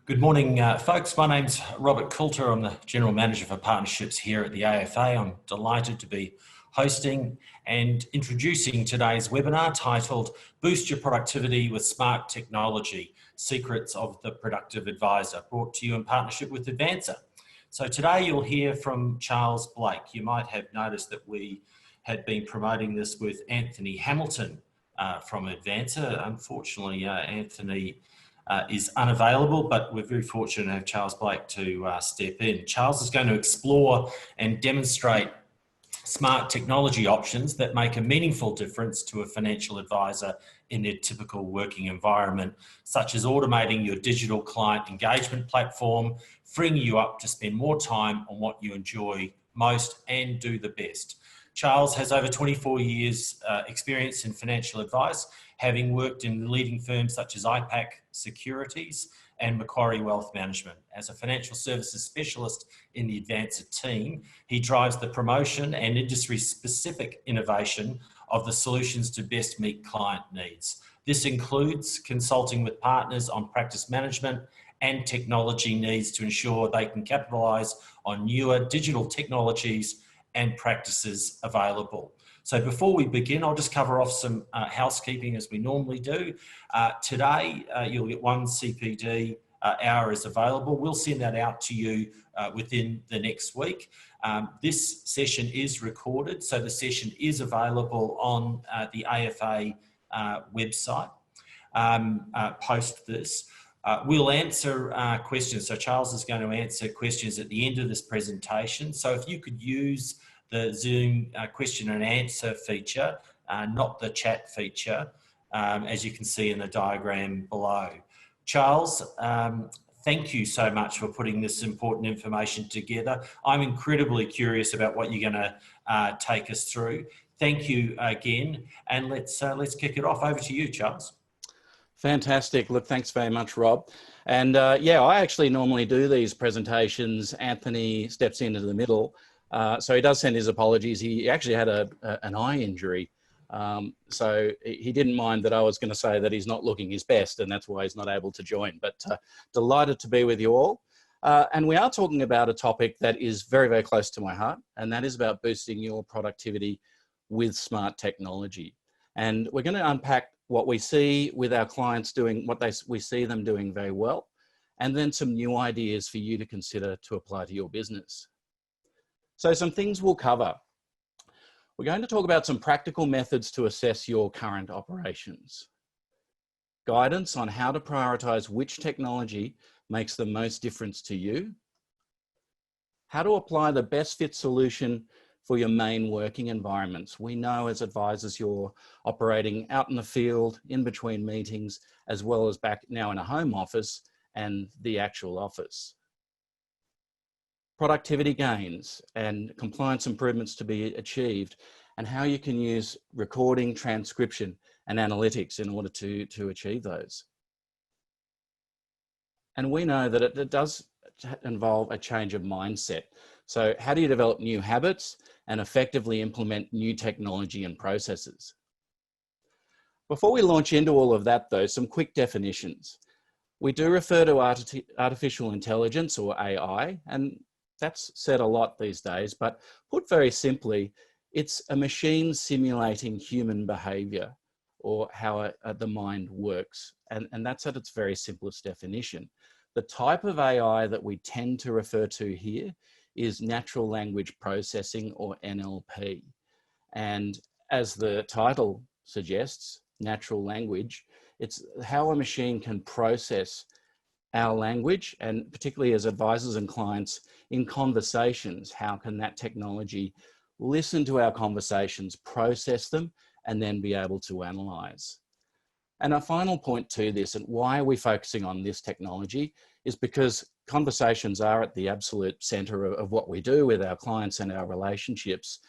Good morning, folks. My name's Robert Coulter. I'm the General Manager for Partnerships here at the AFA. I'm delighted to be hosting and introducing today's webinar titled Boost Your Productivity with Smart Technology, Secrets of the Productive Advisor, brought to you in partnership with Advancer. So today you'll hear from Charles Blake. You might have noticed that we had been promoting this with Anthony Hamilton from Advancer. Unfortunately, Anthony is unavailable, but we're very fortunate to have Charles Blake to step in. Charles is going to explore and demonstrate smart technology options that make a meaningful difference to a financial advisor in their typical working environment, such as automating your digital client engagement platform, freeing you up to spend more time on what you enjoy most and do the best. Charles has over 24 years experience in financial advice, having worked in leading firms such as IPAC Securities and Macquarie Wealth Management. As a financial services specialist in the Advancer team, he drives the promotion and industry-specific innovation of the solutions to best meet client needs. This includes consulting with partners on practice management and technology needs to ensure they can capitalise on newer digital technologies and practices available. So before we begin, I'll just cover off some housekeeping as we normally do. Today, you'll get one CPD hour is available. We'll send that out to you within the next week. This session is recorded, so the session is available on the AFA website post this. We'll answer questions. So Charles is going to answer questions at the end of this presentation. So if you could use the Zoom question and answer feature, not the chat feature, as you can see in the diagram below. Charles, thank you so much for putting this important information together. I'm incredibly curious about what you're going to take us through. Thank you again, and let's kick it off. Over to you, Charles. Fantastic. Look, thanks very much, Rob. And yeah, I actually normally do these presentations. Anthony steps into the middle. So he does send his apologies. He actually had an eye injury. So he didn't mind that I was going to say that he's not looking his best, and that's why he's not able to join. But delighted to be with you all. And we are talking about a topic that is very, very close to my heart, and that is about boosting your productivity with smart technology. And we're going to unpack what we see with our clients doing, we see them doing very well, and then some new ideas for you to consider to apply to your business. So some things we'll cover. We're going to talk about some practical methods to assess your current operations, guidance on how to prioritize which technology makes the most difference to you, how to apply the best fit solution for your main working environments. We know as advisors you're operating out in the field, in between meetings, as well as back now in a home office and the actual office. Productivity gains and compliance improvements to be achieved, and how you can use recording, transcription, and analytics in order to achieve those. And we know that it does involve a change of mindset. So how do you develop new habits and effectively implement new technology and processes? Before we launch into all of that though, some quick definitions. We do refer to artificial intelligence or AI, and that's said a lot these days, but put very simply, it's a machine simulating human behavior or how the mind works. And that's at its very simplest definition. The type of AI that we tend to refer to here is natural language processing, or NLP. And as the title suggests, natural language, it's how a machine can process our language, and particularly as advisors and clients in conversations, how can that technology listen to our conversations, process them, and then be able to analyze. And a final point to this, and why are we focusing on this technology, is because conversations are at the absolute center of what we do with our clients and our relationships.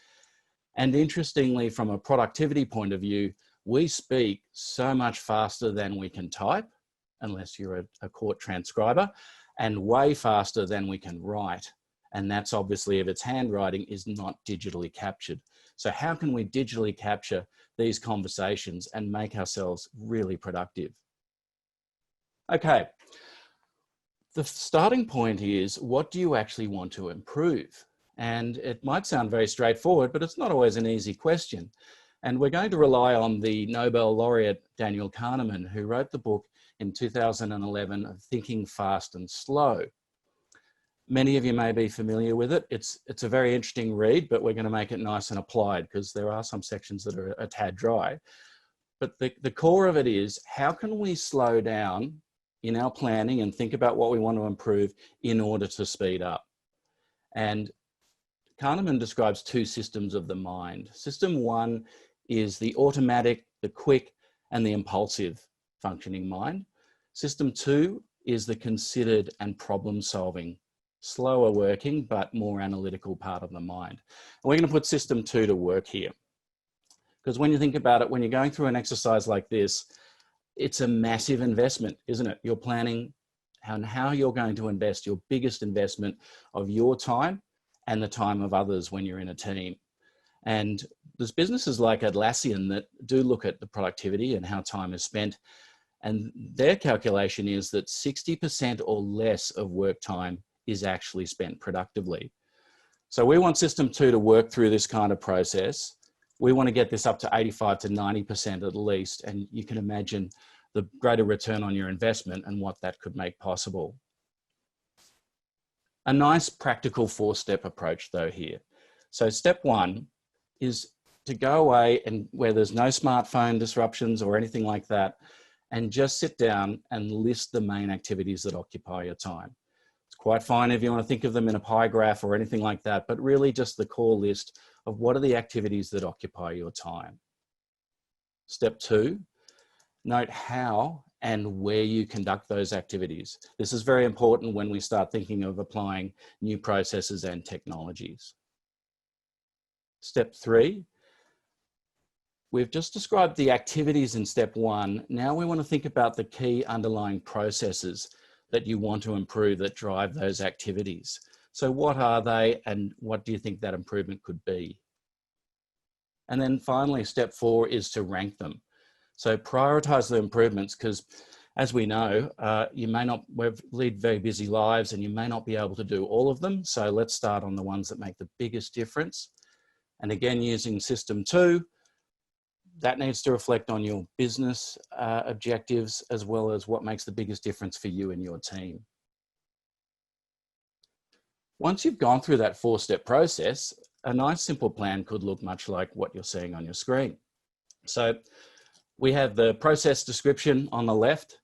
And interestingly, from a productivity point of view, we speak so much faster than we can type, unless you're a court transcriber, and way faster than we can write. And that's obviously if its handwriting is not digitally captured. So how can we digitally capture these conversations and make ourselves really productive? Okay, The starting point is, what do you actually want to improve? And it might sound very straightforward, but it's not always an easy question. And we're going to rely on the Nobel laureate Daniel Kahneman, who wrote the book in 2011 of Thinking Fast and Slow. Many of you may be familiar with it. It's a very interesting read, but we're going to make it nice and applied because there are some sections that are a tad dry. But the core of it is, how can we slow down in our planning and think about what we want to improve in order to speed up? And Kahneman describes two systems of the mind. System one is the automatic, the quick, and the impulsive functioning mind. System two is the considered and problem-solving, slower working, but more analytical part of the mind. And we're going to put system two to work here. Because when you think about it, when you're going through an exercise like this, it's a massive investment, isn't it? You're planning how you're going to invest your biggest investment of your time and the time of others when you're in a team. And there's businesses like Atlassian that do look at the productivity and how time is spent. And their calculation is that 60% or less of work time is actually spent productively. So we want system two to work through this kind of process. We want to get this up to 85 to 90% at least. And you can imagine the greater return on your investment and what that could make possible. A nice practical 4-step approach though here. So step one is to go away and where there's no smartphone disruptions or anything like that, and just sit down and list the main activities that occupy your time. It's quite fine if you want to think of them in a pie graph or anything like that, but really just the core list of what are the activities that occupy your time. Step two, note how and where you conduct those activities. This is very important when we start thinking of applying new processes and technologies. Step three, we've just described the activities in step one. Now we want to think about the key underlying processes that you want to improve that drive those activities. So what are they and what do you think that improvement could be? And then finally, step four is to rank them. So prioritize the improvements because as we know, you may not lead very busy lives and you may not be able to do all of them. So let's start on the ones that make the biggest difference. And again, using system two, that needs to reflect on your business objectives as well as what makes the biggest difference for you and your team. Once you've gone through that 4-step process, a nice simple plan could look much like what you're seeing on your screen. So we have the process description on the left,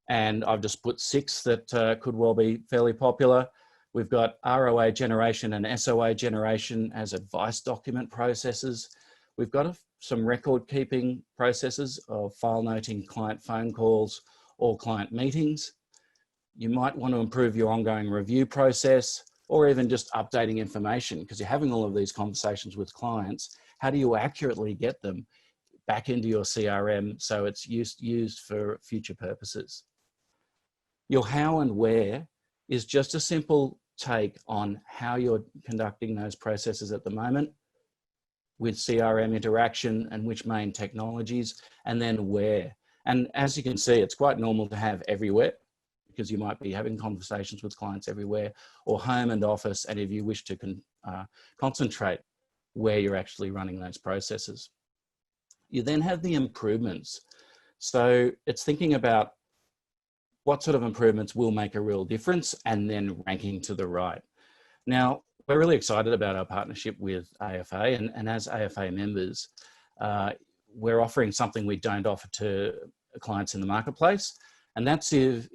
and I've just put 6 that could well be fairly popular. We've got ROA generation and SOA generation as advice document processes. We've got some record keeping processes of file noting client phone calls or client meetings. You might want to improve your ongoing review process or even just updating information because you're having all of these conversations with clients. How do you accurately get them back into your CRM so it's used for future purposes? Your how and where is just a simple take on how you're conducting those processes at the moment with CRM interaction and which main technologies, and then where. And as you can see, it's quite normal to have everywhere because you might be having conversations with clients everywhere, or home and office, and if you wish to concentrate where you're actually running those processes. You then have the improvements. So it's thinking about what sort of improvements will make a real difference and then ranking to the right. Now, we're really excited about our partnership with AFA, and as AFA members, we're offering something we don't offer to clients in the marketplace. And that's if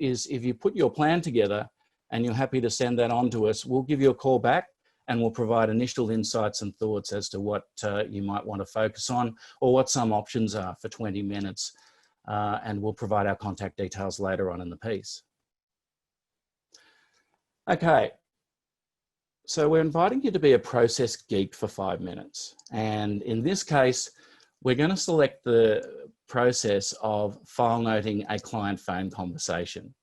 you put your plan together and you're happy to send that on to us, we'll give you a call back and we'll provide initial insights and thoughts as to what you might want to focus on or what some options are for 20 minutes. And we'll provide our contact details later on in the piece. Okay, so we're inviting you to be a process geek for 5 minutes. And in this case, we're going to select the process of file noting a client phone conversation.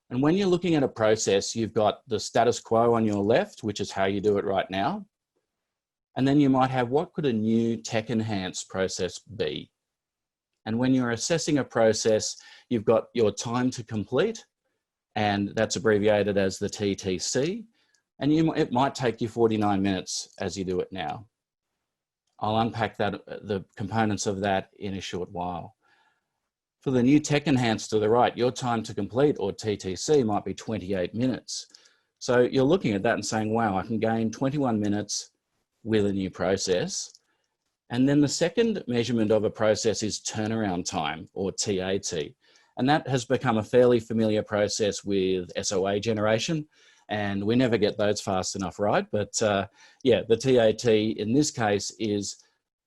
And when you're looking at a process, you've got the status quo on your left, which is how you do it right now. And then you might have, what could a new tech enhanced process be? And when you're assessing a process, you've got your time to complete and that's abbreviated as the TTC. And it might take you 49 minutes as you do it now. I'll unpack the components of that in a short while. For the new Tech Enhanced to the right, your time to complete, or TTC, might be 28 minutes. So you're looking at that and saying, wow, I can gain 21 minutes with a new process. And then the second measurement of a process is turnaround time, or TAT. And that has become a fairly familiar process with SOA generation, and we never get those fast enough, right? But yeah, the TAT in this case is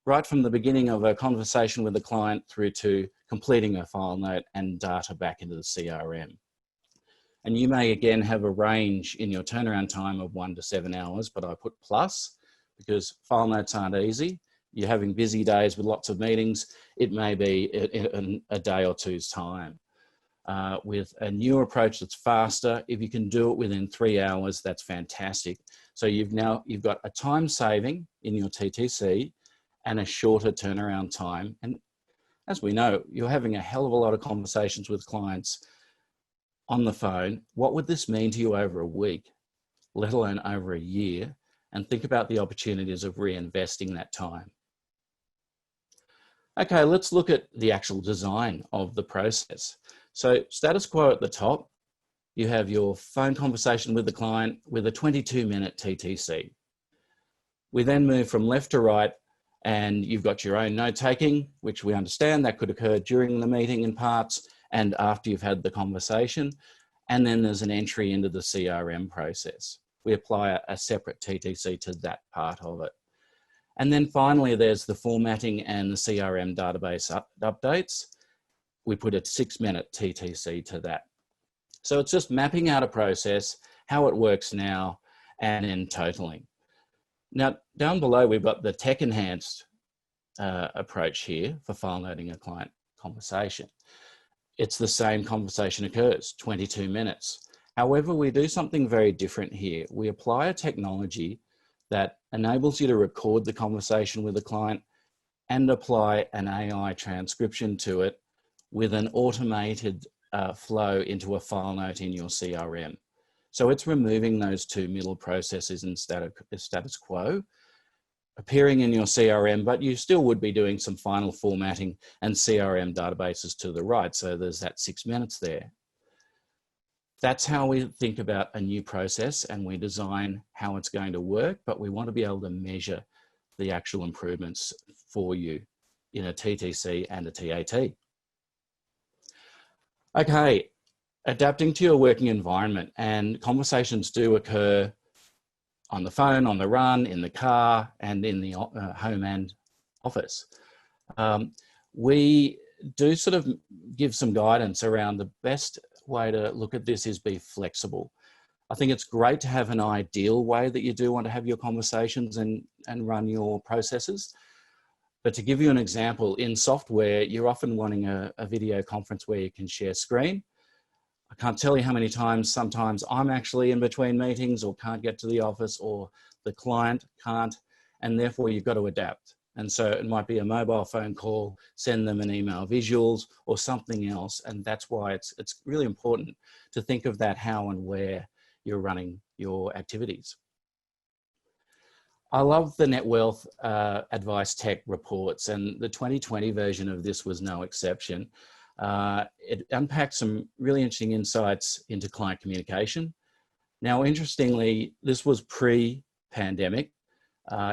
right from the beginning of a conversation with the client through to completing a file note and data back into the CRM. And you may again have a range in your turnaround time of 1 to 7 hours, but I put plus because file notes aren't easy. You're having busy days with lots of meetings. It may be in a day or two's time. With a new approach that's faster, if you can do it within 3 hours, that's fantastic. So you've got a time saving in your TTC and a shorter turnaround time. And as we know, you're having a hell of a lot of conversations with clients on the phone. What would this mean to you over a week, let alone over a year? And think about the opportunities of reinvesting that time. Okay, let's look at the actual design of the process. So status quo at the top, you have your phone conversation with the client with a 22-minute TTC. We then move from left to right, and you've got your own note taking, which we understand that could occur during the meeting in parts and after you've had the conversation. And then there's an entry into the CRM process. We apply a separate TTC to that part of it. And then finally, there's the formatting and the CRM database updates. We put a 6-minute TTC to that. So it's just mapping out a process, how it works now, and then totaling. Now, down below, we've got the Tech Enhanced approach here for file noting a client conversation. It's the same conversation occurs, 22 minutes. However, we do something very different here. We apply a technology that enables you to record the conversation with the client and apply an AI transcription to it with an automated flow into a file note in your CRM. So it's removing those two middle processes in status quo, appearing in your CRM, but you still would be doing some final formatting and CRM databases to the right. So there's that 6 minutes there. That's how we think about a new process, and we design how it's going to work, but we want to be able to measure the actual improvements for you in a TTC and a TAT. Okay, adapting to your working environment, and conversations do occur on the phone, on the run, in the car, and in the home and office. We do sort of give some guidance around the best way to look at this is be flexible. I think it's great to have an ideal way that you do want to have your conversations and run your processes. But to give you an example, in software, you're often wanting a video conference where you can share screen. I can't tell you how many times, sometimes I'm actually in between meetings or can't get to the office, or the client can't, and therefore you've got to adapt. And so it might be a mobile phone call, send them an email visuals or something else. And that's why it's really important to think of that how and where you're running your activities. I love the NetWealth Advice Tech reports, and the 2020 version of this was no exception. It unpacked some really interesting insights into client communication. Now, interestingly, this was pre-pandemic.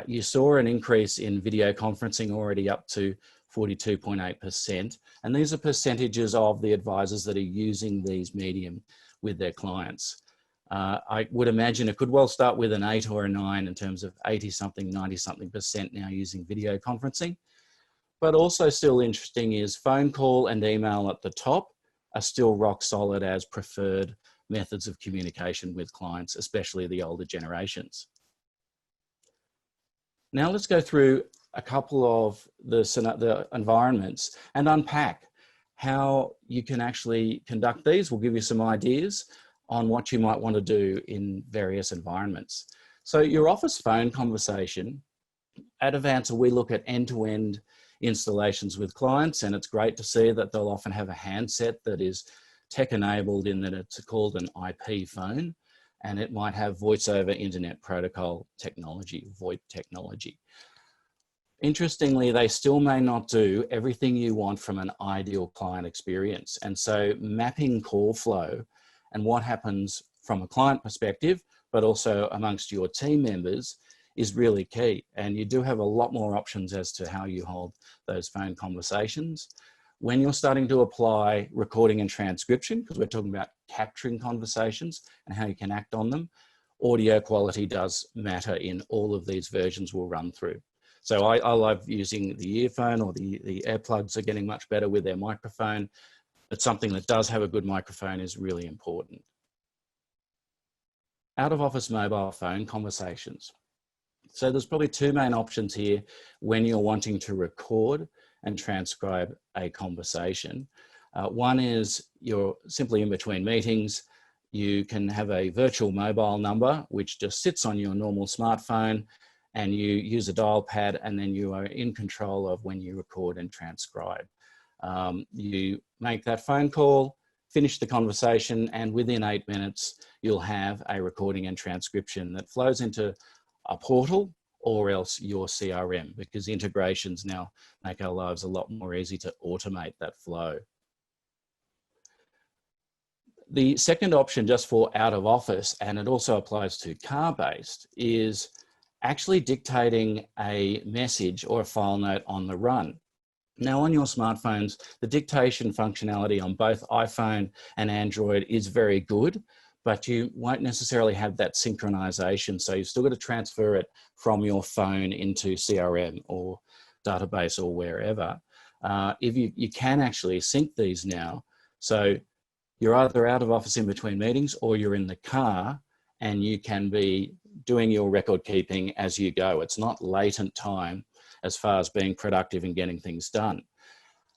You saw an increase in video conferencing already up to 42.8%. And these are percentages of the advisors that are using these medium with their clients. I would imagine it could well start with an 8 or a 9 in terms of 80-something, 90-something% now using video conferencing. But also still interesting is phone call and email at the top are still rock solid as preferred methods of communication with clients, especially the older generations. Now let's go through a couple of the environments and unpack how you can actually conduct these. We'll give you some ideas on what you might want to do in various environments. So your office phone conversation, at Avanza, we look at end-to-end installations with clients, and it's great to see that they'll often have a handset that is tech-enabled in that it's called an IP phone, and it might have voice over internet protocol technology, VoIP technology. Interestingly, they still may not do everything you want from an ideal client experience. And so mapping call flow and what happens from a client perspective, but also amongst your team members, is really key. And you do have a lot more options as to how you hold those phone conversations. When you're starting to apply recording and transcription, because we're talking about capturing conversations and how you can act on them, audio quality does matter in all of these versions we'll run through. So I love using the earphone, or the earplugs are getting much better with their microphone, but something that does have a good microphone is really important. Out of office mobile phone conversations. So there's probably two main options here when you're wanting to record and transcribe a conversation. One is you're simply in between meetings. You can have a virtual mobile number, which just sits on your normal smartphone, and you use a dial pad, and then you are in control of when you record and transcribe. You make that phone call, finish the conversation, and within 8 minutes, you'll have a recording and transcription that flows into a portal or else your CRM, because integrations now make our lives a lot more easy to automate that flow. The second option, just for out of office, and it also applies to car-based, is actually dictating a message or a file note on the run. Now, on your smartphones, the dictation functionality on both iPhone and Android is very good, but you won't necessarily have that synchronization. So you've still got to transfer it from your phone into CRM or database or wherever. If you can actually sync these now. So you're either out of office in between meetings, or you're in the car and you can be doing your record keeping as you go. It's not latent time as far as being productive and getting things done.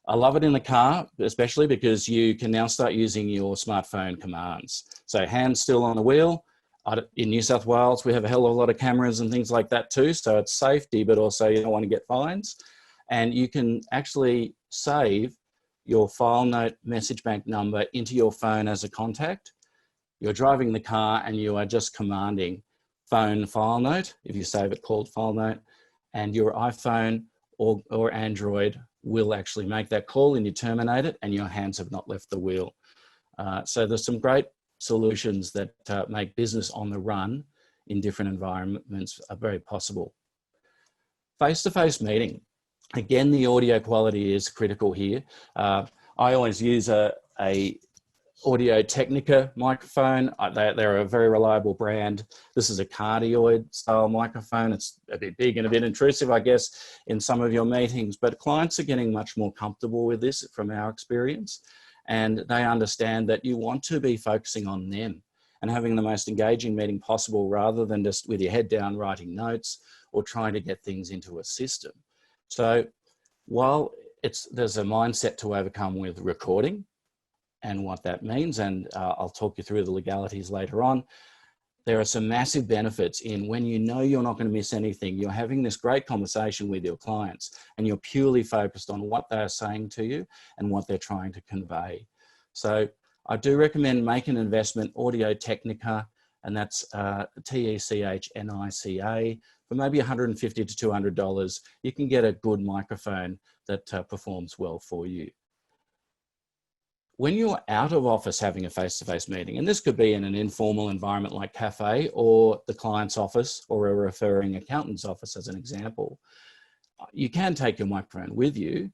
I love it in the car, especially because you can now start using your smartphone commands. So hands still on the wheel. In New South Wales, we have a hell of a lot of cameras and things like that too. So it's safety, but also you don't want to get fines. And you can actually save your file note message bank number into your phone as a contact. You're driving the car and you are just commanding phone file note, if you save it called file note, and your iPhone or Android will actually make that call and you terminate it and your hands have not left the wheel. So there's some great solutions that make business on the run in different environments are very possible. Face-to-face meeting. Again, the audio quality is critical here. I always use a Audio Technica microphone. They're a very reliable brand. This is a cardioid style microphone. It's a bit big and a bit intrusive, I guess, in some of your meetings, but clients are getting much more comfortable with this from our experience. And they understand that you want to be focusing on them and having the most engaging meeting possible, rather than just with your head down writing notes or trying to get things into a system. So while there's a mindset to overcome with recording and what that means, and I'll talk you through the legalities later on, there are some massive benefits in when you know you're not going to miss anything. You're having this great conversation with your clients and you're purely focused on what they're saying to you and what they're trying to convey. So I do recommend making an investment, Audio Technica, and that's TECHNICA. For maybe $150 to $200, you can get a good microphone that performs well for you. When you're out of office having a face-to-face meeting, and this could be in an informal environment like cafe or the client's office or a referring accountant's office as an example, you can take your microphone with you.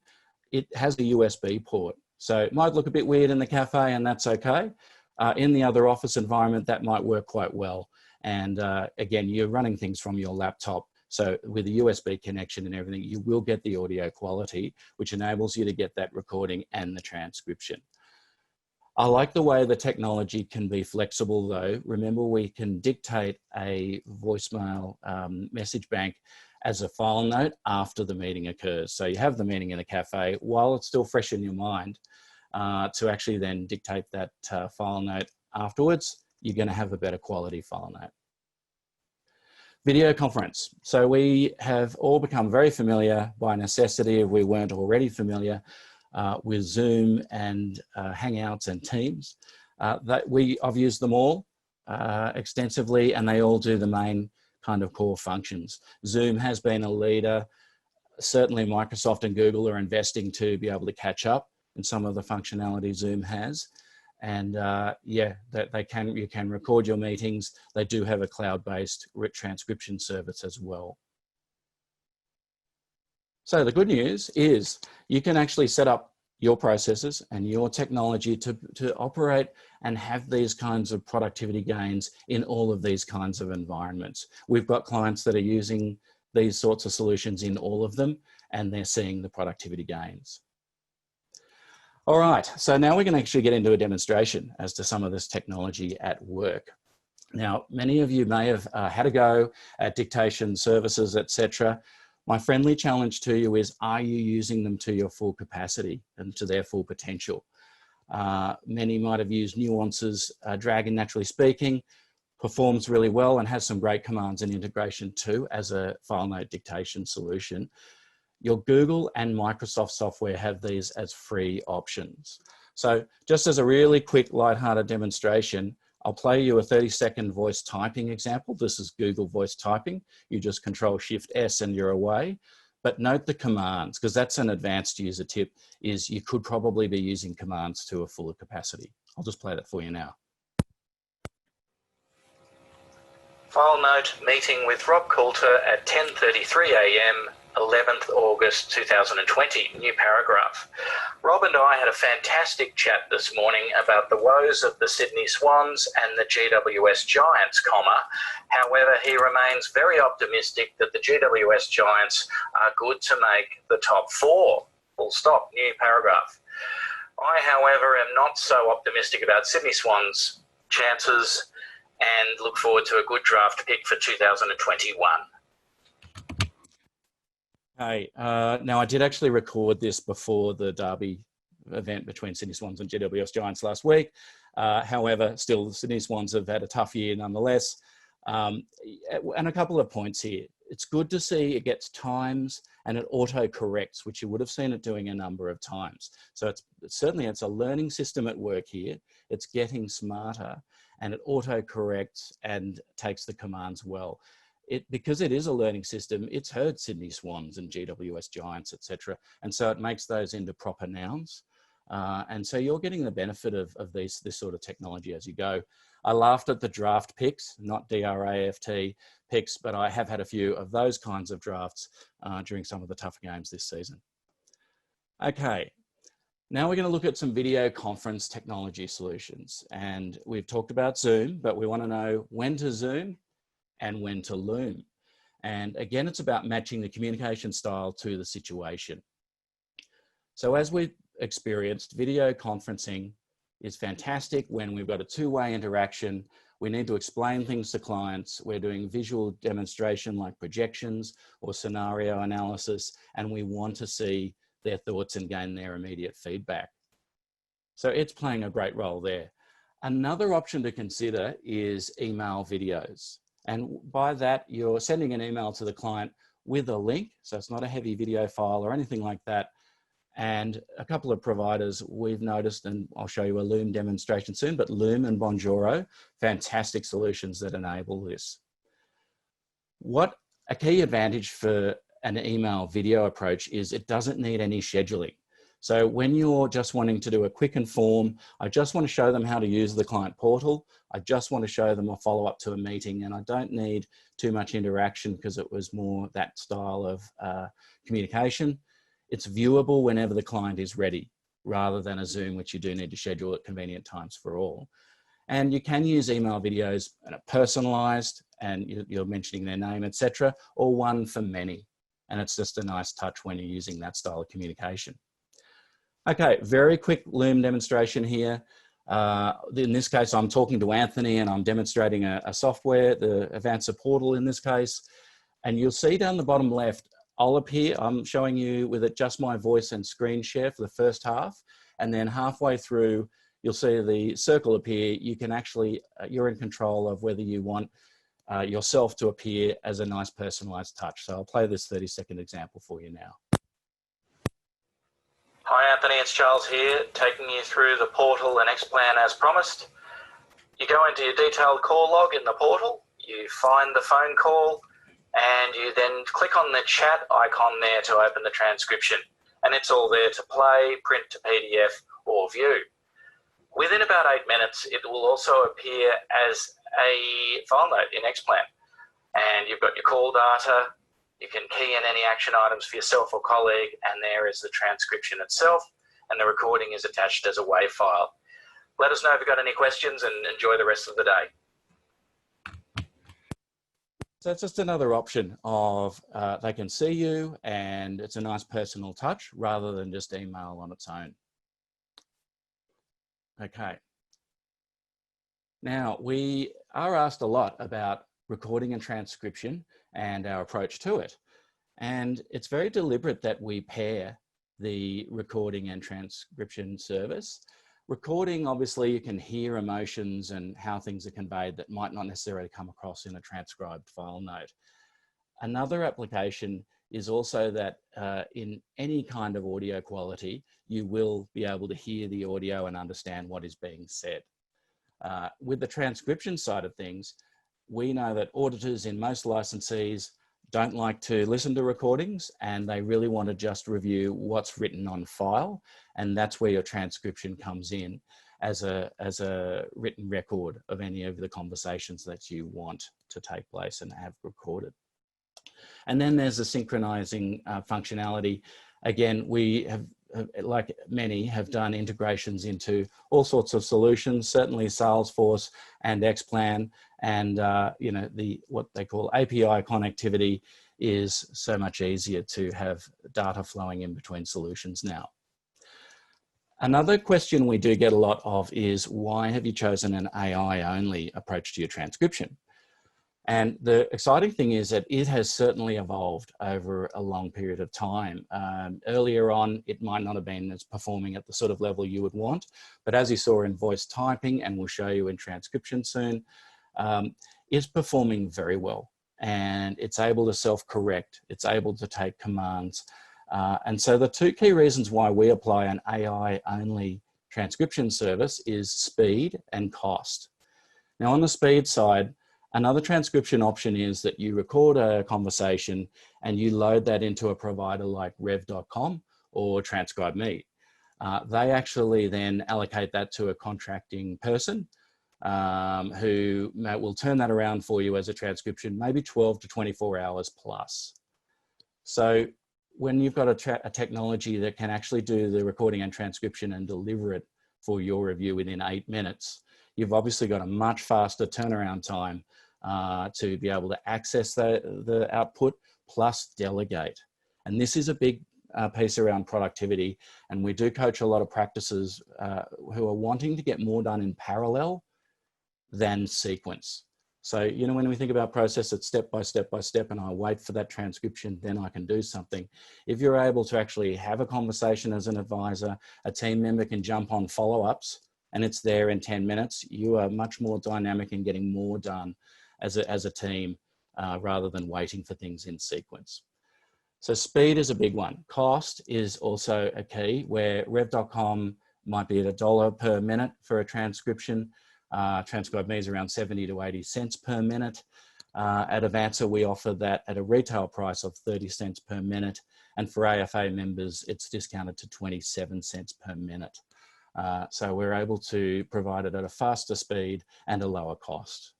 It has a USB port. So it might look a bit weird in the cafe, and that's okay. In the other office environment, that might work quite well. And again, you're running things from your laptop. So with a USB connection and everything, you will get the audio quality, which enables you to get that recording and the transcription. I like the way the technology can be flexible though. Remember, we can dictate a voicemail message bank as a file note after the meeting occurs. So you have the meeting in a cafe while it's still fresh in your mind to actually then dictate that file note afterwards. You're going to have a better quality file note. Video conference. So we have all become very familiar by necessity, if we weren't already familiar, with Zoom and Hangouts and Teams. I've used them all extensively, and they all do the main kind of core functions. Zoom has been a leader. Certainly Microsoft and Google are investing to be able to catch up in some of the functionality Zoom has. And yeah, you can record your meetings. They do have a cloud-based transcription service as well. So the good news is you can actually set up your processes and your technology to operate and have these kinds of productivity gains in all of these kinds of environments. We've got clients that are using these sorts of solutions in all of them, and they're seeing the productivity gains. All right, so now we're going to actually get into a demonstration as to some of this technology at work. Now, many of you may have had a go at dictation services, etc. My friendly challenge to you is, are you using them to your full capacity and to their full potential? Many might have used Nuance's Dragon Naturally Speaking, performs really well and has some great commands and integration too as a file note dictation solution. Your Google and Microsoft software have these as free options. So just as a really quick lighthearted demonstration, I'll play you a 30-second voice typing example. This is Google voice typing. You just Control-Shift-S and you're away. But note the commands, because that's an advanced user tip, is you could probably be using commands to a fuller capacity. I'll just play that for you now. File note, meeting with Rob Coulter at 10:33 a.m. 11th August 2020, new paragraph. Rob and I had a fantastic chat this morning about the woes of the Sydney Swans and the GWS Giants, however, he remains very optimistic that the GWS Giants are good to make the top 4. Full stop, new paragraph. I, however, am not so optimistic about Sydney Swans' chances and look forward to a good draft pick for 2021. Hey, now I did actually record this before the derby event between Sydney Swans and GWS Giants last week. However, still the Sydney Swans have had a tough year nonetheless. And a couple of points here. It's good to see it gets times and it auto corrects, which you would have seen it doing a number of times. So it's a learning system at work here. It's getting smarter and it auto corrects and takes the commands well. Because it is a learning system, it's heard Sydney Swans and GWS Giants, etc. And so it makes those into proper nouns. And so you're getting the benefit of this sort of technology as you go. I laughed at the draft picks, not DRAFT picks, but I have had a few of those kinds of drafts during some of the tougher games this season. Okay, now we're going to look at some video conference technology solutions. And we've talked about Zoom, but we want to know when to Zoom and when to Loom. And again, it's about matching the communication style to the situation. So as we've experienced, video conferencing is fantastic when we've got a two-way interaction. We need to explain things to clients. We're doing visual demonstration like projections or scenario analysis, and we want to see their thoughts and gain their immediate feedback. So it's playing a great role there. Another option to consider is email videos. And by that, you're sending an email to the client with a link. So it's not a heavy video file or anything like that. And a couple of providers we've noticed, and I'll show you a Loom demonstration soon, but Loom and Bonjoro, fantastic solutions that enable this. What a key advantage for an email video approach is it doesn't need any scheduling. So when you're just wanting to do a quick inform, I just want to show them how to use the client portal. I just want to show them a follow-up to a meeting, and I don't need too much interaction because it was more that style of communication. It's viewable whenever the client is ready, rather than a Zoom, which you do need to schedule at convenient times for all. And you can use email videos personalized, and you're mentioning their name, etc., or one for many. And it's just a nice touch when you're using that style of communication. Okay, very quick Loom demonstration here. In this case, I'm talking to Anthony and I'm demonstrating a software, the Avanza portal in this case. And you'll see down the bottom left, I'll appear, I'm showing you with it just my voice and screen share for the first half. And then halfway through, you'll see the circle appear. You can actually, you're in control of whether you want yourself to appear as a nice personalized touch. So I'll play this 30-second example for you now. Hi Anthony, it's Charles here, taking you through the portal and Xplan as promised. You go into your detailed call log in the portal, you find the phone call, and you then click on the chat icon there to open the transcription. And it's all there to play, print to PDF, or view. Within about 8 minutes, it will also appear as a file note in Xplan. And you've got your call data, you can key in any action items for yourself or colleague, and there is the transcription itself, and the recording is attached as a WAV file. Let us know if you've got any questions and enjoy the rest of the day. So it's just another option of they can see you, and it's a nice personal touch rather than just email on its own. Okay. Now, we are asked a lot about recording and transcription and our approach to it. And it's very deliberate that we pair the recording and transcription service. Recording, obviously, you can hear emotions and how things are conveyed that might not necessarily come across in a transcribed file note. Another application is also that in any kind of audio quality, you will be able to hear the audio and understand what is being said. With the transcription side of things, we know that auditors in most licensees don't like to listen to recordings, and they really want to just review what's written on file. And that's where your transcription comes in as a written record of any of the conversations that you want to take place and have recorded. And then there's the synchronizing functionality. Again, we have, like many, have done integrations into all sorts of solutions, certainly Salesforce and Xplan, and you know, what they call API connectivity is so much easier to have data flowing in between solutions now. Another question we do get a lot of is, why have you chosen an AI-only approach to your transcription? And the exciting thing is that it has certainly evolved over a long period of time. Earlier on, it might not have been as performing at the sort of level you would want, but as you saw in voice typing, and we'll show you in transcription soon, it's performing very well. And it's able to self-correct, it's able to take commands. And so the two key reasons why we apply an AI-only transcription service is speed and cost. Now on the speed side, another transcription option is that you record a conversation and you load that into a provider like rev.com or TranscribeMe. They actually then allocate that to a contracting person who will turn that around for you as a transcription, maybe 12 to 24 hours plus. So when you've got a technology that can actually do the recording and transcription and deliver it for your review within 8 minutes, you've obviously got a much faster turnaround time to be able to access the output plus delegate. And this is a big piece around productivity. And we do coach a lot of practices who are wanting to get more done in parallel than sequence. So, you know, when we think about process, it's step by step by step, and I wait for that transcription, then I can do something. If you're able to actually have a conversation as an advisor, a team member can jump on follow-ups and it's there in 10 minutes, you are much more dynamic and getting more done as a team rather than waiting for things in sequence. So speed is a big one. Cost is also a key, where rev.com might be at $1 per minute for a transcription. TranscribeMe is around 70 to 80 cents per minute. At Avancer, we offer that at a retail price of 30 cents per minute. And for AFA members, it's discounted to 27 cents per minute. So we're able to provide it at a faster speed and a lower cost.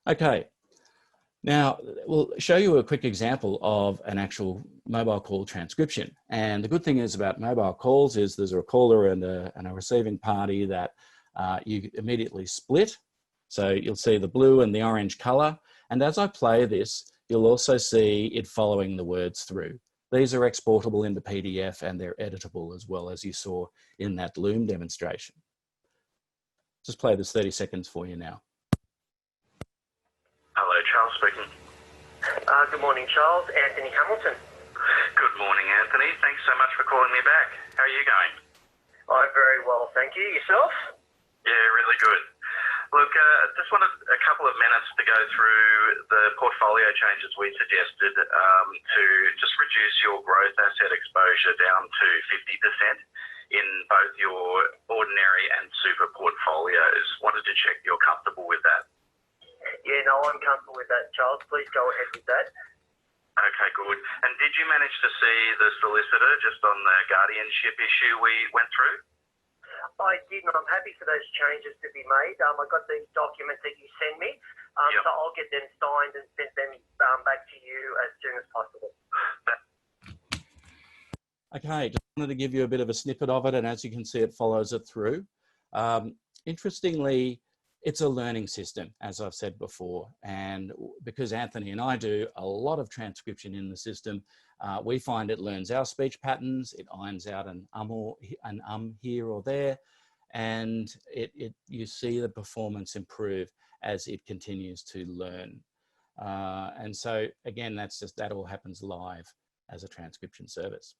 Okay, now we'll show you a quick example of an actual mobile call transcription. And the good thing is about mobile calls is there's a caller and a receiving party that you immediately split. So you'll see the blue and the orange color. And as I play this, you'll also see it following the words through. These are exportable into PDF and they're editable as well, as you saw in that Loom demonstration. Just play this 30 seconds for you now. Hello, Charles speaking. Good morning, Charles. Anthony Hamilton. Good morning, Anthony. Thanks so much for calling me back. How are you going? I'm very well, thank you. Yourself? Yeah, really good. Look, just wanted a couple of minutes to go through the portfolio changes we suggested to just reduce your growth asset exposure down to 50% in both your ordinary and super portfolios. Wanted to check you're comfortable with that. Yeah, no, I'm comfortable with that, Charles. Please go ahead with that. Okay, good. And did you manage to see the solicitor just on the guardianship issue we went through? I did, and I'm happy for those changes to be made. I got these documents that you send me, so I'll get them signed and send them back to you as soon as possible. Okay, just wanted to give you a bit of a snippet of it, and as you can see, it follows it through. Interestingly, it's a learning system, as I've said before, and because Anthony and I do a lot of transcription in the system, we find it learns our speech patterns, it irons out an here or there, and you see the performance improve as it continues to learn. And so again, that all happens live as a transcription service.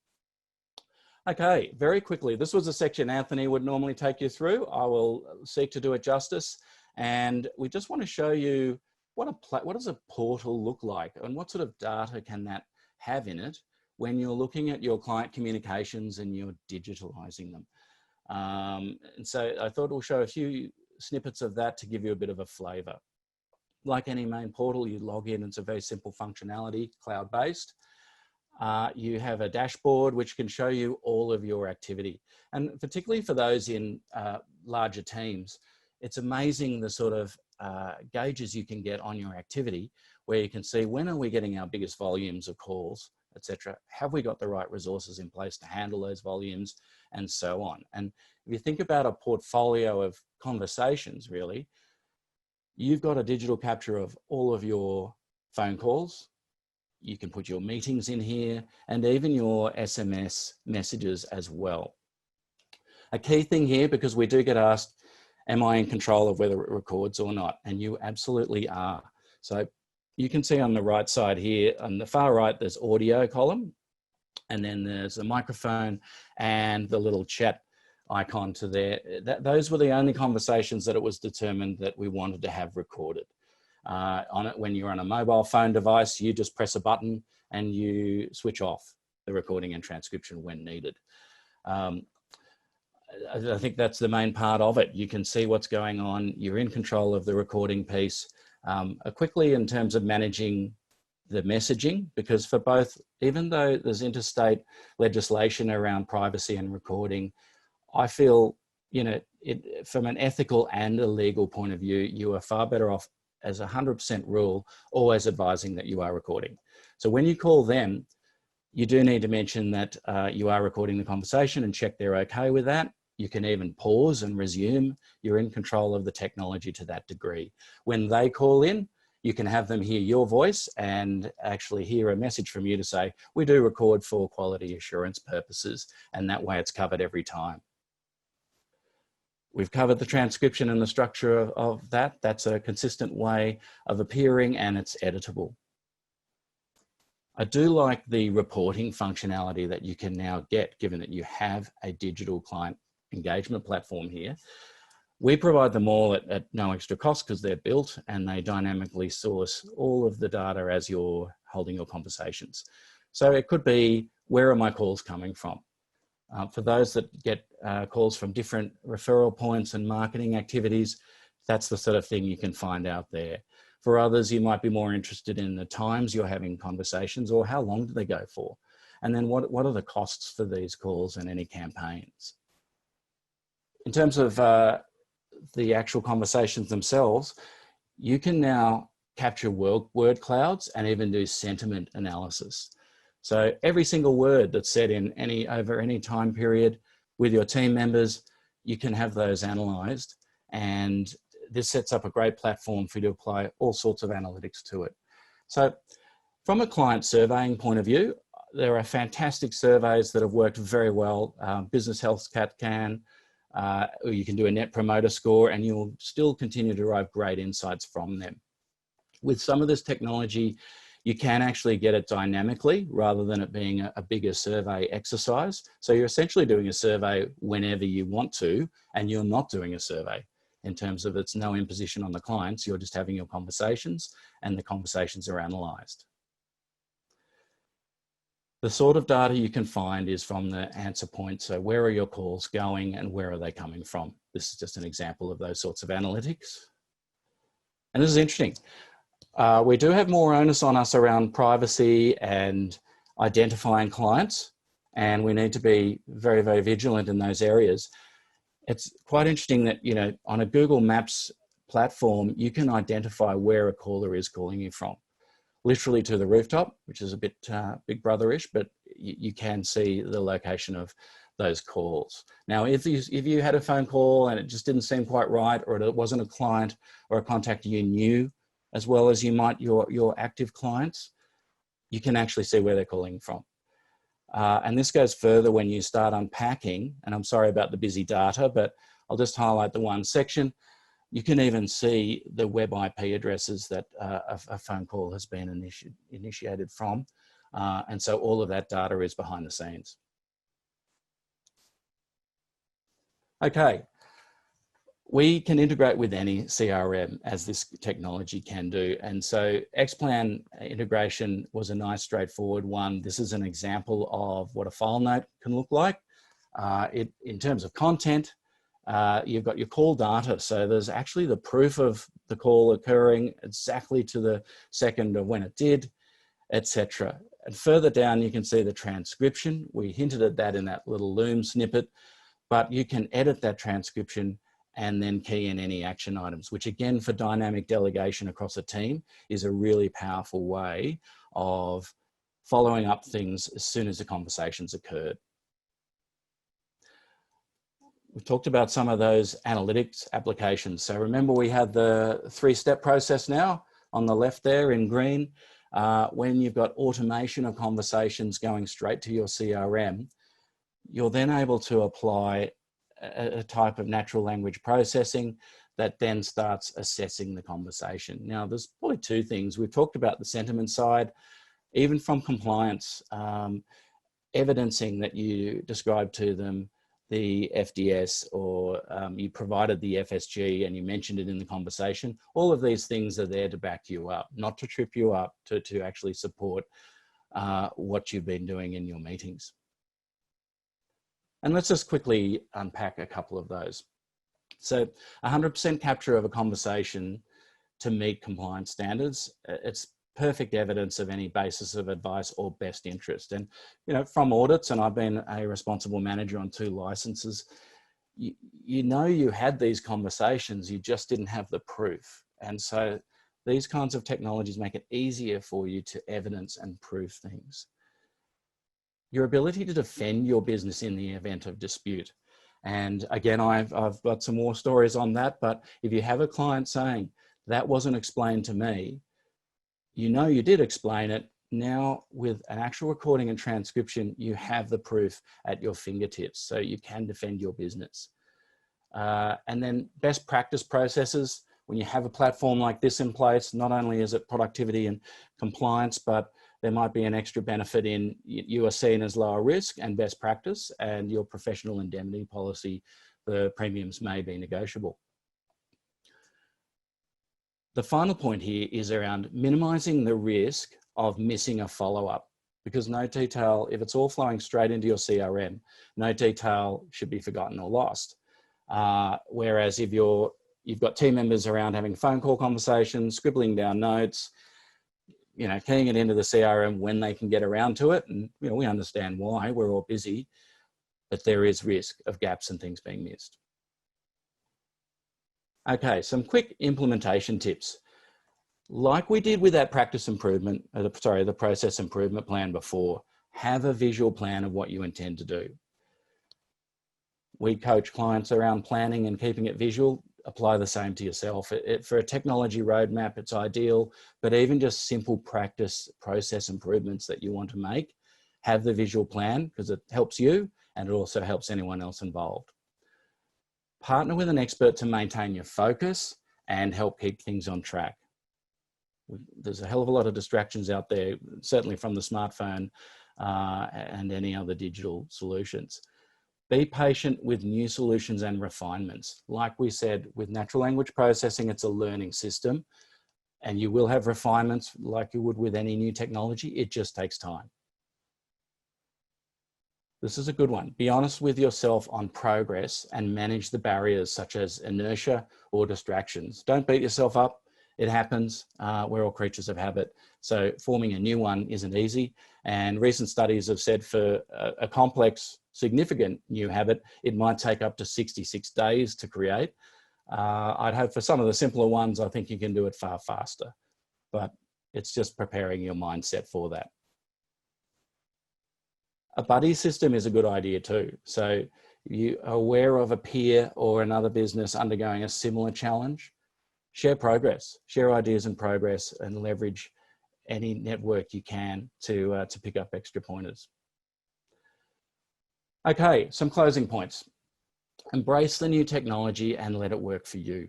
Okay, very quickly, this was a section Anthony would normally take you through. I will seek to do it justice. And we just want to show you what does a portal look like and what sort of data can that have in it when you're looking at your client communications and you're digitalizing them. And so I thought we'll show a few snippets of that to give you a bit of a flavor. Like any main portal, you log in, it's a very simple functionality, cloud-based. You have a dashboard which can show you all of your activity. And particularly for those in larger teams, it's amazing the sort of gauges you can get on your activity, where you can see when are we getting our biggest volumes of calls, etc. Have we got the right resources in place to handle those volumes, and so on. And if you think about a portfolio of conversations, really, you've got a digital capture of all of your phone calls. You can put your meetings in here and even your SMS messages as well. A key thing here, because we do get asked, am I in control of whether it records or not? And you absolutely are. So you can see on the right side here, on the far right, there's audio column, and then there's a microphone and the little chat icon to there. Those were the only conversations that it was determined that we wanted to have recorded. On it, when you're on a mobile phone device, you just press a button and you switch off the recording and transcription when needed. I think that's the main part of it. You can see what's going on. You're in control of the recording piece. Quickly, in terms of managing the messaging, because for both, even though there's interstate legislation around privacy and recording, I feel, you know, from an ethical and a legal point of view, you are far better off as a 100% rule, always advising that you are recording. So when you call them, you do need to mention that you are recording the conversation and check they're okay with that. You can even pause and resume. You're in control of the technology to that degree. When they call in, you can have them hear your voice and actually hear a message from you to say, we do record for quality assurance purposes, and that way it's covered every time. We've covered the transcription and the structure of that. That's a consistent way of appearing, and it's editable. I do like the reporting functionality that you can now get, given that you have a digital client engagement platform here. We provide them all at no extra cost because they're built and they dynamically source all of the data as you're holding your conversations. So it could be, where are my calls coming from? For those that get calls from different referral points and marketing activities, that's the sort of thing you can find out there. For others, you might be more interested in the times you're having conversations or how long do they go for? And then what are the costs for these calls and any campaigns? In terms of the actual conversations themselves, you can now capture word clouds and even do sentiment analysis. So every single word that's said in over any time period with your team members, you can have those analysed, and this sets up a great platform for you to apply all sorts of analytics to it. So from a client surveying point of view, there are fantastic surveys that have worked very well. Business Health Cat can, or you can do a Net Promoter Score, and you'll still continue to derive great insights from them. With some of this technology, you can actually get it dynamically rather than it being a bigger survey exercise. So you're essentially doing a survey whenever you want to, and you're not doing a survey. in terms of it's no imposition on the clients. You're just having your conversations and the conversations are analysed. The sort of data you can find is from the answer point. So where are your calls going and where are they coming from? This is just an example of those sorts of analytics. And this is interesting. We do have more onus on us around privacy and identifying clients, and we need to be very, very vigilant in those areas. It's quite interesting that, you know, on a Google Maps platform, you can identify where a caller is calling you from. Literally to the rooftop, which is a bit Big Brother-ish, but you can see the location of those calls. Now, if you had a phone call and it just didn't seem quite right, or it wasn't a client or a contact you knew as well as you might your active clients, you can actually see where they're calling from. And this goes further when you start unpacking, and I'm sorry about the busy data, but I'll just highlight the one section. You can even see the web IP addresses that a phone call has been initiated from. And so all of that data is behind the scenes. Okay, we can integrate with any CRM as this technology can do. And so Xplan integration was a nice straightforward one. This is an example of what a file note can look like. In terms of content, you've got your call data. So there's actually the proof of the call occurring exactly to the second of when it did, etc. And further down, you can see the transcription. We hinted at that in that little Loom snippet, but you can edit that transcription and then key in any action items, which again, for dynamic delegation across a team, is a really powerful way of following up things as soon as the conversations occurred. We've talked about some of those analytics applications. So remember, we had the 3-step process now on the left there in green. When you've got automation of conversations going straight to your CRM, you're then able to apply a type of natural language processing that then starts assessing the conversation. Now, there's probably two things. We've talked about the sentiment side, even from compliance, evidencing that you described to them the FDS or you provided the FSG and you mentioned it in the conversation. All of these things are there to back you up, not to trip you up, to actually support what you've been doing in your meetings. And let's just quickly unpack a couple of those. So 100% capture of a conversation to meet compliance standards, it's perfect evidence of any basis of advice or best interest. And, you know, from audits, and I've been a responsible manager on 2 licenses, you know you had these conversations, you just didn't have the proof. And so these kinds of technologies make it easier for you to evidence and prove things. Your ability to defend your business in the event of dispute. And again, I've got some more stories on that, but if you have a client saying, that wasn't explained to me, you know you did explain it. Now with an actual recording and transcription, you have the proof at your fingertips, so you can defend your business. And then best practice processes. When you have a platform like this in place, not only is it productivity and compliance, but there might be an extra benefit in you are seen as lower risk and best practice, and your professional indemnity policy, the premiums may be negotiable. The final point here is around minimizing the risk of missing a follow-up, because no detail, if it's all flowing straight into your CRM, no detail should be forgotten or lost. Whereas if you've got team members around having phone call conversations, scribbling down notes, you know, keying it into the CRM when they can get around to it. And, you know, we understand why, we're all busy, but there is risk of gaps and things being missed. Okay, some quick implementation tips. Like we did with that practice improvement, the process improvement plan before, have a visual plan of what you intend to do. We coach clients around planning and keeping it visual. Apply the same to yourself. For a technology roadmap, it's ideal, but even just simple practice process improvements that you want to make, have the visual plan because it helps you and it also helps anyone else involved. Partner with an expert to maintain your focus and help keep things on track. There's a hell of a lot of distractions out there, certainly from the smartphone and any other digital solutions. Be patient with new solutions and refinements. Like we said, with natural language processing, it's a learning system, and you will have refinements like you would with any new technology. It just takes time. This is a good one. Be honest with yourself on progress and manage the barriers such as inertia or distractions. Don't beat yourself up. It happens. We're all creatures of habit. So forming a new one isn't easy. And recent studies have said for a complex, significant new habit, it might take up to 66 days to create. I'd hope for some of the simpler ones, I think you can do it far faster, but it's just preparing your mindset for that. A buddy system is a good idea too. So you are aware of a peer or another business undergoing a similar challenge, share progress, share ideas and progress, and leverage any network you can to pick up extra pointers. Okay, some closing points. Embrace the new technology and let it work for you.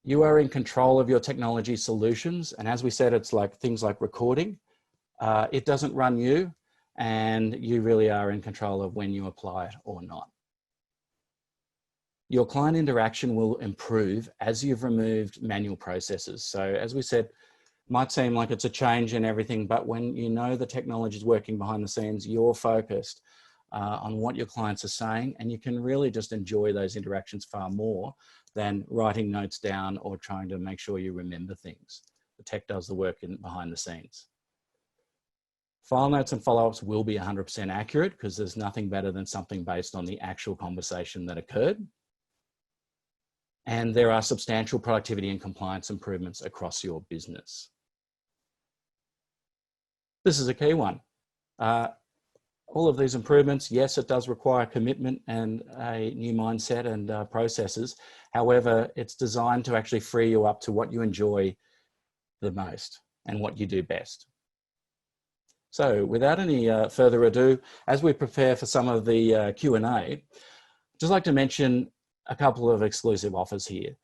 You are in control of your technology solutions. And as we said, it's like things like recording. It doesn't run you, and you really are in control of when you apply it or not. Your client interaction will improve as you've removed manual processes. So as we said, might seem like it's a change in everything, but when you know the technology is working behind the scenes, you're focused on what your clients are saying, and you can really just enjoy those interactions far more than writing notes down or trying to make sure you remember things. The tech does the work behind the scenes. File notes and follow-ups will be 100% accurate because there's nothing better than something based on the actual conversation that occurred. And there are substantial productivity and compliance improvements across your business. This is a key one. All of these improvements, yes, it does require commitment and a new mindset and processes. However, it's designed to actually free you up to what you enjoy the most and what you do best. So without any further ado, as we prepare for some of the Q&A, I'd just like to mention a couple of exclusive offers here.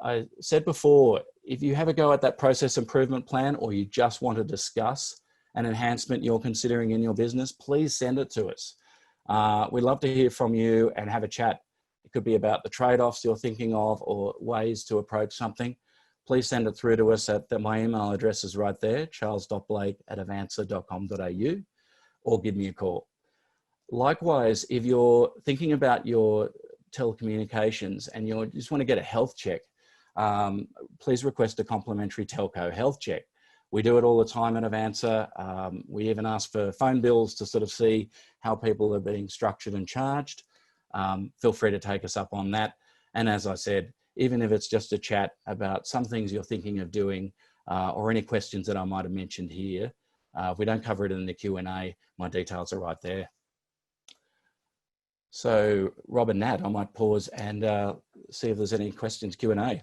I said before, if you have a go at that process improvement plan, or you just want to discuss an enhancement you're considering in your business, please send it to us. We'd love to hear from you and have a chat. It could be about the trade-offs you're thinking of or ways to approach something. Please send it through to us my email address is right there, charles.blake@avancer.com.au, or give me a call. Likewise, if you're thinking about your telecommunications and you just want to get a health check, please request a complimentary telco health check. We do it all the time at Avancer. We even ask for phone bills to sort of see how people are being structured and charged. Feel free to take us up on that. And as I said, even if it's just a chat about some things you're thinking of doing or any questions that I might have mentioned here, if we don't cover it in the Q&A, my details are right there. So Rob and Nat, I might pause and see if there's any questions, Q&A.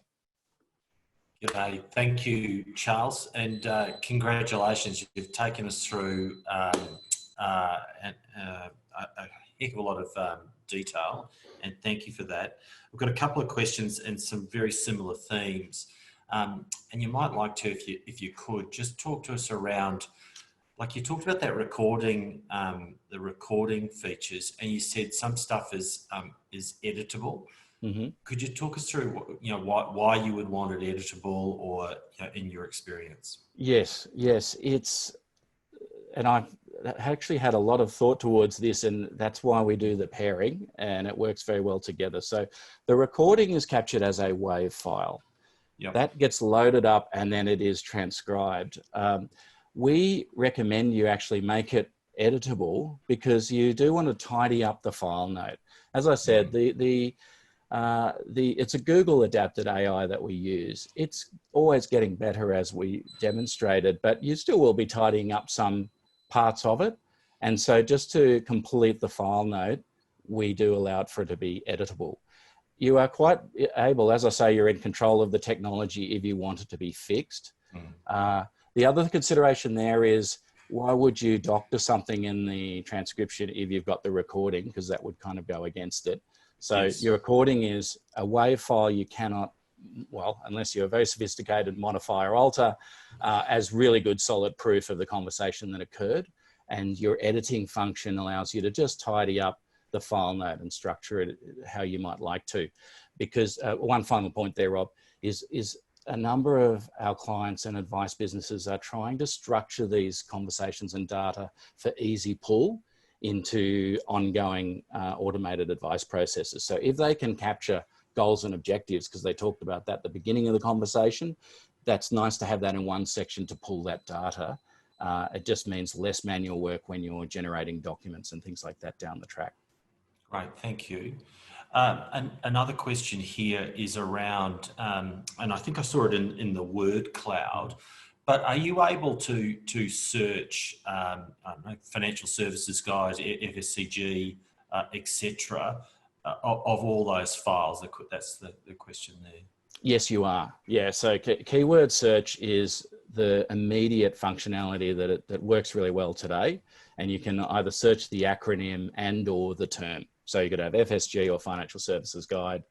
G'day. Thank you, Charles, and congratulations. You've taken us through a heck of a lot of detail, and thank you for that. We've got a couple of questions and some very similar themes, and you might like to, if you could, just talk to us around, like you talked about that recording, the recording features, and you said some stuff is editable. Mm-hmm. Could you talk us through, why you would want it editable, or in your experience? Yes, and I've actually had a lot of thought towards this, and that's why we do the pairing, and it works very well together. So the recording is captured as a WAV file. Yep. That gets loaded up and then it is transcribed. We recommend you actually make it editable because you do want to tidy up the file note. As I said, it's a Google adapted AI that we use. It's always getting better as we demonstrated, but you still will be tidying up some parts of it. And so just to complete the file note, we do allow it for it to be editable. You are quite able, as I say, you're in control of the technology if you want it to be fixed. The other consideration there is, why would you doctor something in the transcription if you've got the recording? Because that would kind of go against it. So yes. Your recording is a WAV file. You cannot, well, unless you're a very sophisticated, modify or alter, as really good solid proof of the conversation that occurred. And your editing function allows you to just tidy up the file note and structure it how you might like to. Because one final point there, Rob, is a number of our clients and advice businesses are trying to structure these conversations and data for easy pull into ongoing automated advice processes. So if they can capture goals and objectives, because they talked about that at the beginning of the conversation, that's nice to have that in one section to pull that data. It just means less manual work when you're generating documents and things like that down the track. Great, thank you. And another question here is around, and I think I saw it in the word cloud, but are you able to search I don't know, financial services guys, FSCG, etc., of all those files? That's the question there. Yes, you are. Yeah, so keyword search is the immediate functionality that works really well today. And you can either search the acronym and or the term. So you could have FSG or Financial Services Guide,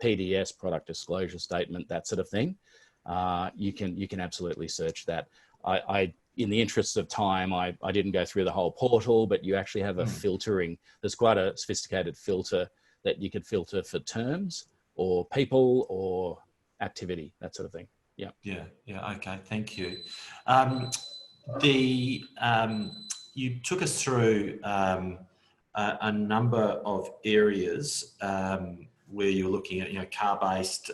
PDS, Product Disclosure Statement, that sort of thing. You can absolutely search that. I in the interests of time, I didn't go through the whole portal, but you actually have a filtering. There's quite a sophisticated filter that you could filter for terms or people or activity, that sort of thing. Yeah. Yeah. Okay. Thank you. You took us through a number of areas where you're looking at, car-based,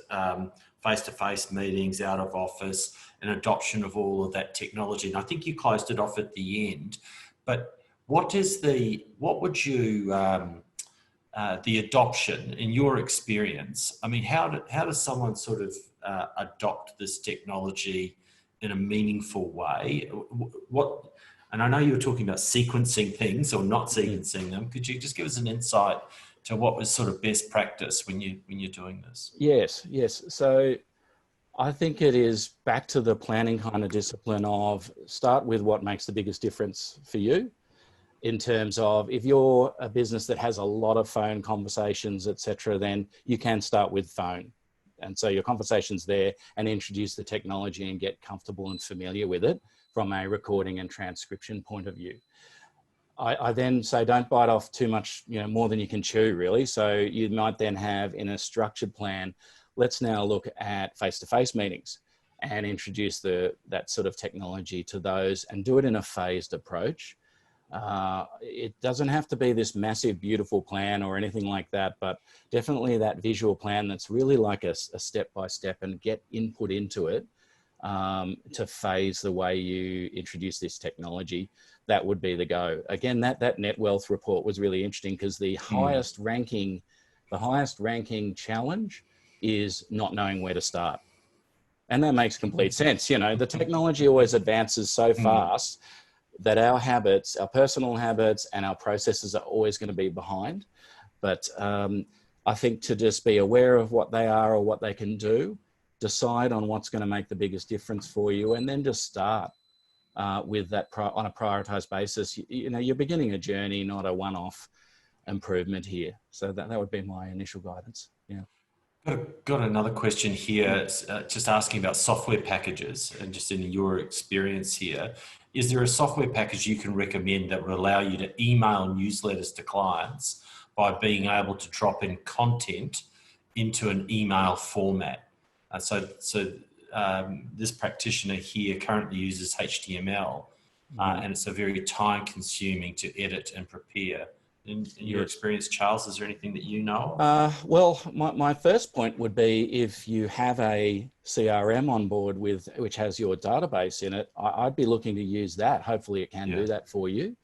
face-to-face meetings, out of office, and adoption of all of that technology. And I think you closed it off at the end. But the adoption in your experience? I mean, how does someone sort of adopt this technology in a meaningful way? And I know you were talking about sequencing things or not sequencing them. Could you just give us an insight to what was sort of best practice when you're doing this? Yes. So I think it is back to the planning kind of discipline of start with what makes the biggest difference for you. In terms of if you're a business that has a lot of phone conversations, etc., then you can start with phone. And so your conversation's there and introduce the technology and get comfortable and familiar with it from a recording and transcription point of view. I then say don't bite off too much, more than you can chew, really. So you might then have in a structured plan, let's now look at face-to-face meetings and introduce that sort of technology to those and do it in a phased approach. It doesn't have to be this massive, beautiful plan or anything like that, but definitely that visual plan that's really like a step-by-step and get input into it to phase the way you introduce this technology. That would be the go. Again, that net wealth report was really interesting because the highest ranking challenge is not knowing where to start. And that makes complete sense. The technology always advances so fast that our habits, our personal habits and our processes are always going to be behind. But I think to just be aware of what they are or what they can do, decide on what's going to make the biggest difference for you, and then just start with that on a prioritized basis. You're beginning a journey, not a one-off improvement here. So that would be my initial guidance. Yeah. Got another question here, just asking about software packages and just in your experience here. Is there a software package you can recommend that would allow you to email newsletters to clients by being able to drop in content into an email format? So this practitioner here currently uses HTML and it's a very time consuming to edit and prepare. In your experience, Charles, is there anything that you know? Well, my first point would be if you have a CRM on board which has your database in it, I'd be looking to use that. Hopefully it can do that for you.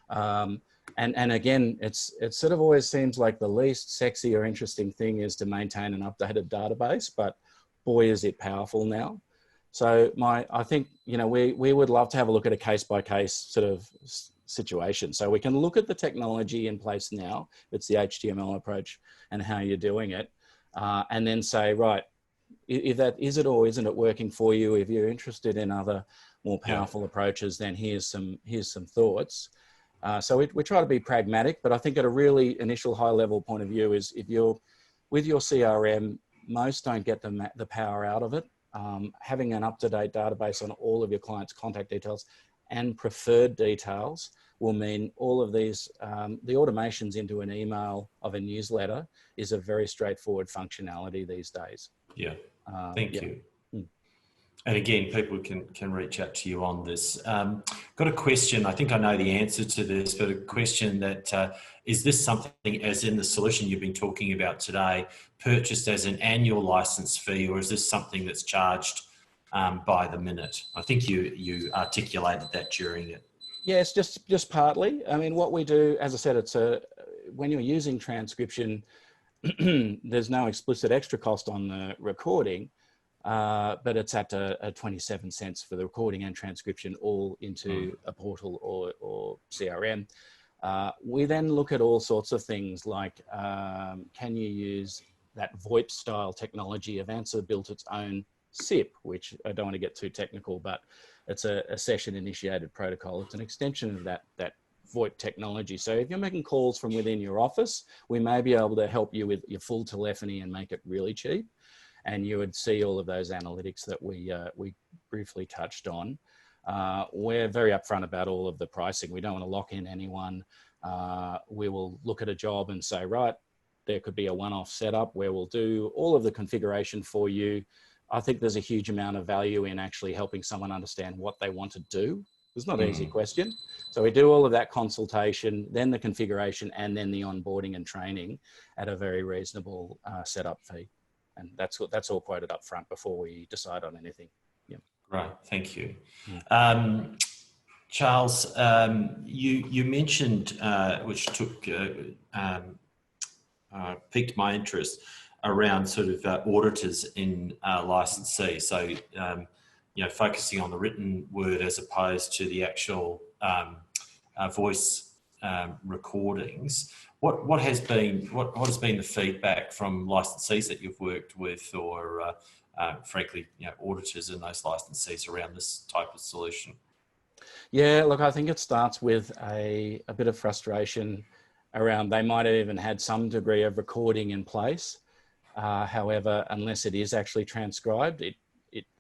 And again, it sort of always seems like the least sexy or interesting thing is to maintain an updated database, but boy, is it powerful now. So I think, we would love to have a look at a case-by-case sort of situation. So we can look at the technology in place now, it's the HTML approach and how you're doing it, and then say, right, if that is it or isn't it working for you? If you're interested in other more powerful approaches, then here's some thoughts. So we try to be pragmatic, but I think at a really initial high level point of view is if you're with your CRM, most don't get the power out of it. Having an up-to-date database on all of your clients' contact details and preferred details will mean all of these, the automations into an email of a newsletter is a very straightforward functionality these days. Yeah, thank yeah. you. And again, people can reach out to you on this. Got a question, I think I know the answer to this, but a question that, is this something, as in the solution you've been talking about today, purchased as an annual license fee, or is this something that's charged by the minute? I think you articulated that during it. Yes, just partly. I mean, what we do, as I said, it's when you're using transcription, there's no explicit extra cost on the recording, but it's at a 27 cents for the recording and transcription, all into a portal or CRM. We then look at all sorts of things like, can you use that VoIP style technology? Avanza built its own SIP, which I don't want to get too technical, but it's a session initiated protocol. It's an extension of that VoIP technology. So if you're making calls from within your office, we may be able to help you with your full telephony and make it really cheap. And you would see all of those analytics that we briefly touched on. We're very upfront about all of the pricing. We don't want to lock in anyone. We will look at a job and say, right, there could be a one-off setup where we'll do all of the configuration for you. I think there's a huge amount of value in actually helping someone understand what they want to do. It's not an easy question. So we do all of that consultation, then the configuration, and then the onboarding and training at a very reasonable setup fee. And that's all quoted up front before we decide on anything. Yeah. Right, thank you. Charles, you mentioned, which piqued my interest, around sort of auditors in licensee. So, focusing on the written word as opposed to the actual voice recordings. What has been the feedback from licensees that you've worked with, or frankly, auditors in those licensees around this type of solution? Yeah, look, I think it starts with a bit of frustration around, they might have even had some degree of recording in place. However, unless it is actually transcribed,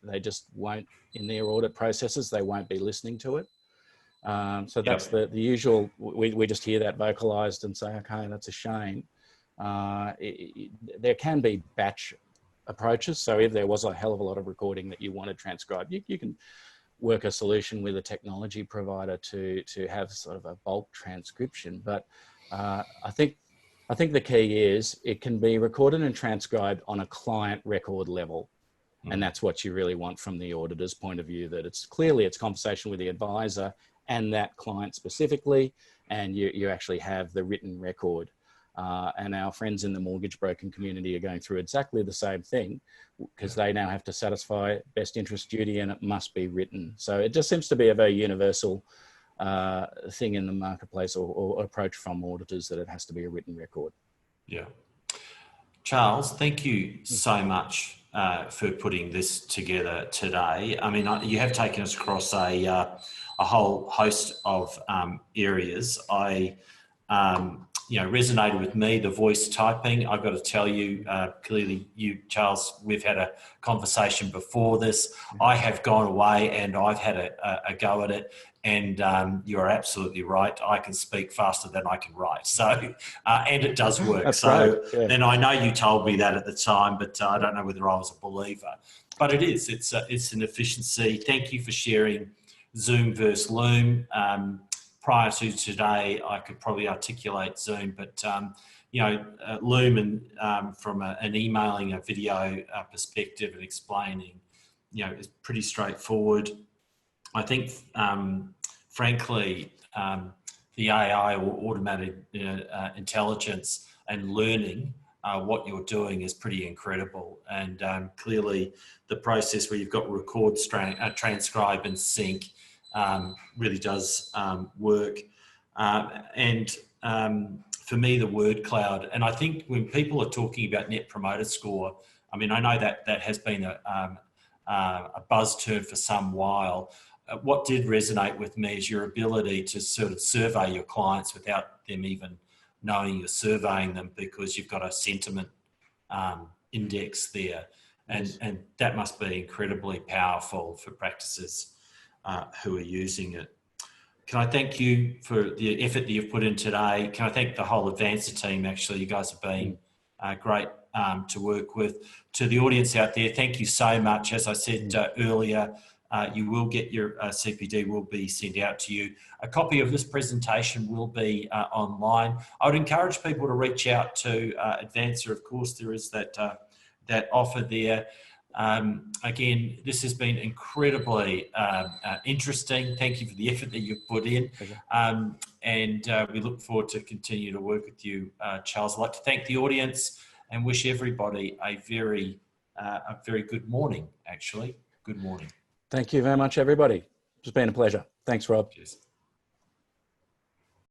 they just won't, in their audit processes, they won't be listening to it. So that's the usual, we just hear that vocalized and say, okay, that's a shame. There can be batch approaches. So if there was a hell of a lot of recording that you wanted transcribed, you can work a solution with a technology provider to have sort of a bulk transcription. But I think the key is it can be recorded and transcribed on a client record level. And that's what you really want from the auditor's point of view, that it's conversation with the advisor and that client specifically, and you actually have the written record. And our friends in the mortgage broking community are going through exactly the same thing, because they now have to satisfy best interest duty and it must be written. So it just seems to be a very universal thing in the marketplace, or approach from auditors, that it has to be a written record. Yeah. Charles, thank you so much for putting this together today. I mean, you have taken us across a whole host of areas. Resonated with me, the voice typing. I've got to tell you, clearly you, Charles, we've had a conversation before this. I have gone away and I've had a go at it, and you're absolutely right. I can speak faster than I can write. So, and it does work. That's so, right. Yeah. And I know you told me that at the time, but I don't know whether I was a believer. But it is. It's an efficiency. Thank you for sharing Zoom versus Loom. Prior to today, I could probably articulate Zoom, but Loom and from an emailing, a video perspective and explaining, is pretty straightforward. I think, frankly, the AI, or automated intelligence and learning what you're doing, is pretty incredible. And clearly, the process where you've got record, transcribe, and sync really does work. And for me, the word cloud, and I think when people are talking about Net Promoter Score, I mean, I know that has been a buzz term for some while. What did resonate with me is your ability to sort of survey your clients without them even knowing you're surveying them, because you've got a sentiment index there. And that must be incredibly powerful for practices who are using it. Can I thank you for the effort that you've put in today? Can I thank the whole Advancer team? Actually, you guys have been great to work with. To the audience out there, thank you so much. As I said earlier, you will get your CPD will be sent out to you. A copy of this presentation will be online. I would encourage people to reach out to Advancer. Of course, there is that offer there. Again, this has been incredibly interesting. Thank you for the effort that you've put in. And we look forward to continue to work with you, Charles. I'd like to thank the audience and wish everybody a very good morning, actually. Good morning. Thank you very much, everybody. It's been a pleasure. Thanks, Rob. Cheers.